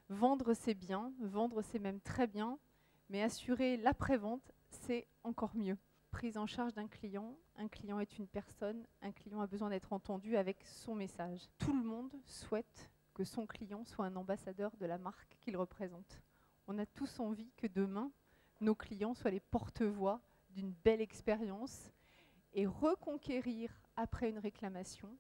Vendre, c'est bien, vendre, c'est même très bien, mais assurer l'après-vente, c'est encore mieux. Prise en charge d'un client, un client est une personne, un client a besoin d'être entendu avec son message. Tout le monde souhaite que son client soit un ambassadeur de la marque qu'il représente. On a tous envie que demain, nos clients soient les porte-voix d'une belle expérience et reconquérir après une réclamation,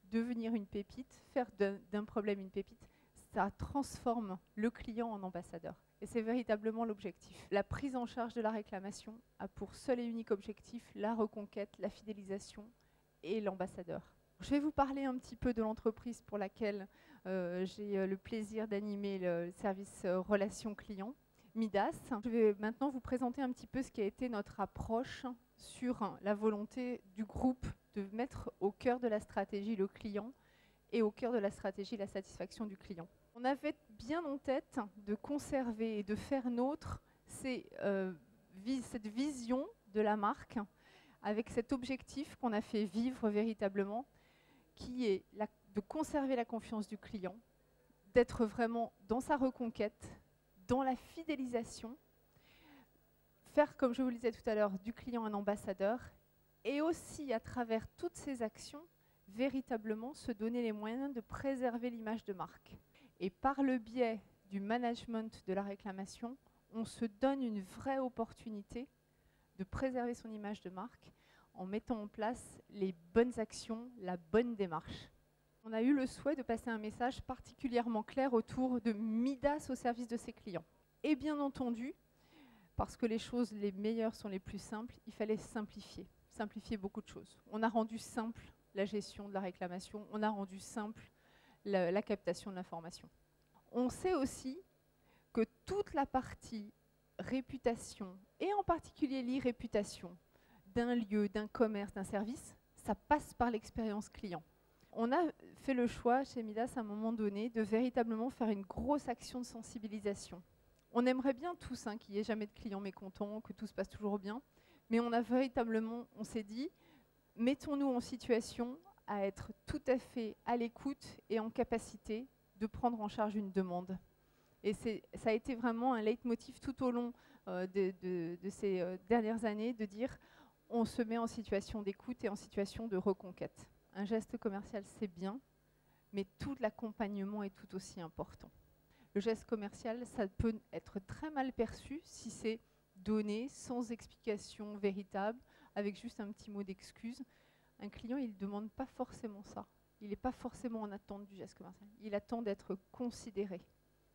devenir une pépite, faire d'un problème une pépite, ça transforme le client en ambassadeur. Et c'est véritablement l'objectif. La prise en charge de la réclamation a pour seul et unique objectif la reconquête, la fidélisation et l'ambassadeur. Je vais vous parler un petit peu de l'entreprise pour laquelle j'ai le plaisir d'animer le service relations clients, Midas. Je vais maintenant vous présenter un petit peu ce qui a été notre approche sur la volonté du groupe de mettre au cœur de la stratégie le client et au cœur de la stratégie la satisfaction du client. On avait bien en tête de conserver et de faire nôtre cette vision de la marque avec cet objectif qu'on a fait vivre véritablement, qui est de conserver la confiance du client, d'être vraiment dans sa reconquête, dans la fidélisation, faire, comme je vous le disais tout à l'heure, du client un ambassadeur, et aussi à travers toutes ces actions, véritablement se donner les moyens de préserver l'image de marque. Et par le biais du management de la réclamation, on se donne une vraie opportunité de préserver son image de marque en mettant en place les bonnes actions, la bonne démarche. On a eu le souhait de passer un message particulièrement clair autour de Midas au service de ses clients. Et bien entendu, parce que les choses les meilleures sont les plus simples, il fallait simplifier beaucoup de choses. On a rendu simple la gestion de la réclamation, on a rendu simple la captation de l'information. On sait aussi que toute la partie réputation, et en particulier l'e-réputation d'un lieu, d'un commerce, d'un service, ça passe par l'expérience client. On a fait le choix chez Midas à un moment donné de véritablement faire une grosse action de sensibilisation. On aimerait bien tous qu'il n'y ait jamais de clients mécontents, que tout se passe toujours bien, mais on a véritablement, on s'est dit, mettons-nous en situation à être tout à fait à l'écoute et en capacité de prendre en charge une demande. Et ça a été vraiment un leitmotiv tout au long de ces dernières années de dire on se met en situation d'écoute et en situation de reconquête. Un geste commercial, c'est bien, mais tout l'accompagnement est tout aussi important. Le geste commercial, ça peut être très mal perçu si c'est donné sans explication véritable, avec juste un petit mot d'excuse. Un client, il ne demande pas forcément ça. Il n'est pas forcément en attente du geste commercial. Il attend d'être considéré.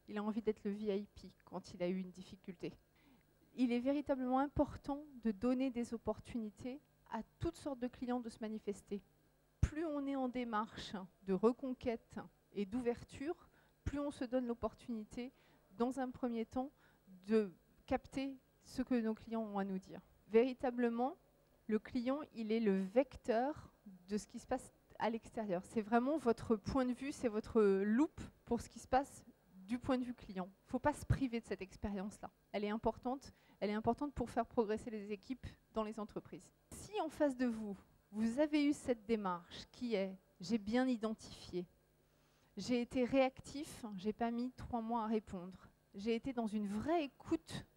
Il a envie d'être le VIP quand il a eu une difficulté. Il est véritablement important de donner des opportunités à toutes sortes de clients de se manifester. Plus on est en démarche de reconquête et d'ouverture, plus on se donne l'opportunité, dans un premier temps, de capter ce que nos clients ont à nous dire. Véritablement, le client, il est le vecteur de ce qui se passe à l'extérieur. C'est vraiment votre point de vue, c'est votre loupe pour ce qui se passe du point de vue client. Il ne faut pas se priver de cette expérience-là. Elle est importante pour faire progresser les équipes dans les entreprises. Si en face de vous, vous avez eu cette démarche qui est « j'ai bien identifié », j'ai été réactif, je n'ai pas mis 3 mois à répondre, j'ai été dans une vraie écoute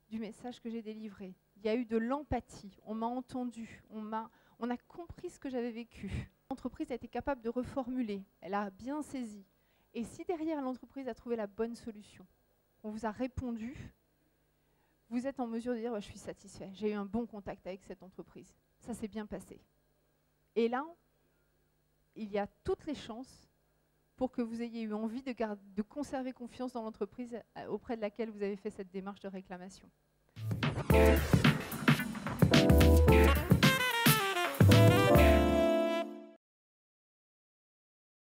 du message que j'ai délivré. Il y a eu de l'empathie, on m'a entendu, on a compris ce que j'avais vécu. L'entreprise a été capable de reformuler, elle a bien saisi. Et si derrière l'entreprise a trouvé la bonne solution, on vous a répondu, vous êtes en mesure de dire je suis satisfait, j'ai eu un bon contact avec cette entreprise, ça s'est bien passé. Et là, il y a toutes les chances pour que vous ayez eu envie de conserver confiance dans l'entreprise auprès de laquelle vous avez fait cette démarche de réclamation.